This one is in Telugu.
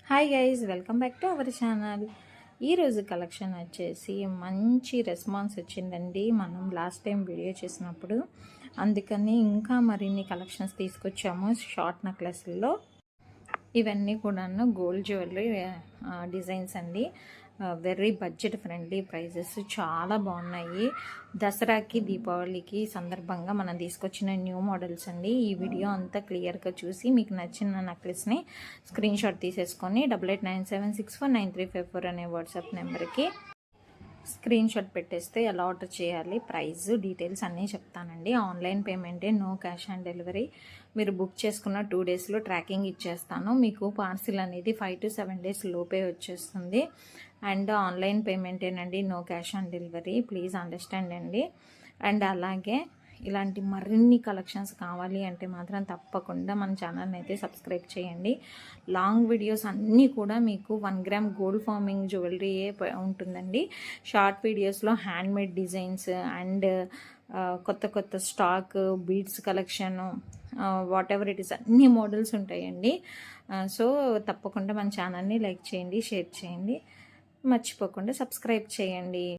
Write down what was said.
Hi guys, welcome back to our channel. ఈరోజు కలెక్షన్ వచ్చేసి మంచి రెస్పాన్స్ వచ్చిందండి మనం లాస్ట్ టైం వీడియో చేసినప్పుడు. అందుకని ఇంకా మరిన్ని కలెక్షన్స్ తీసుకొచ్చాము షార్ట్ నెక్లెస్లో. ఇవన్నీ కూడాను గోల్డ్ జ్యువెలరీ డిజైన్స్ అండి. వెరీ బడ్జెట్ ఫ్రెండ్లీ ప్రైజెస్, చాలా బాగున్నాయి. దసరాకి దీపావళికి సందర్భంగా మనం తీసుకొచ్చిన న్యూ మోడల్స్ అండి. ఈ వీడియో అంతా క్లియర్గా చూసి మీకు నచ్చిన నెక్లెస్ని స్క్రీన్ షాట్ తీసేసుకొని 8897649354 అనే వాట్సాప్ నెంబర్కి స్క్రీన్ షాట్ పెట్టేస్తే ఎలా ఆర్డర్ చేయాలి, ప్రైస్ డీటెయిల్స్ అన్నీ చెప్తానండి. ఆన్లైన్ పేమెంటే, నో క్యాష్ ఆన్ డెలివరీ. మీరు బుక్ చేసుకున్న 2 డేస్లో ట్రాకింగ్ ఇచ్చేస్తాను. మీకు పార్సిల్ అనేది 5 to 7 డేస్ లోపే వచ్చేస్తుంది. అండ్ ఆన్లైన్ పేమెంటేనండి, no cash on delivery. Please understand అండి. అండ్ అలాగే ఇలాంటి మరిన్ని కలెక్షన్స్ కావాలి అంటే మాత్రం తప్పకుండా మన ఛానల్ని అయితే సబ్స్క్రైబ్ చేయండి. లాంగ్ వీడియోస్ అన్నీ కూడా మీకు 1 గ్రామ్ గోల్డ్ ఫార్మింగ్ జ్యువెలరీయే ఉంటుందండి. షార్ట్ వీడియోస్లో హ్యాండ్మేడ్ డిజైన్స్ అండ్ కొత్త stock, beads collection, what ever it is, అన్ని మోడల్స్ ఉంటాయండి. సో తప్పకుండా మన ఛానల్ని లైక్ చేయండి, షేర్ చేయండి, మర్చిపోకుండా సబ్స్క్రైబ్ చేయండి.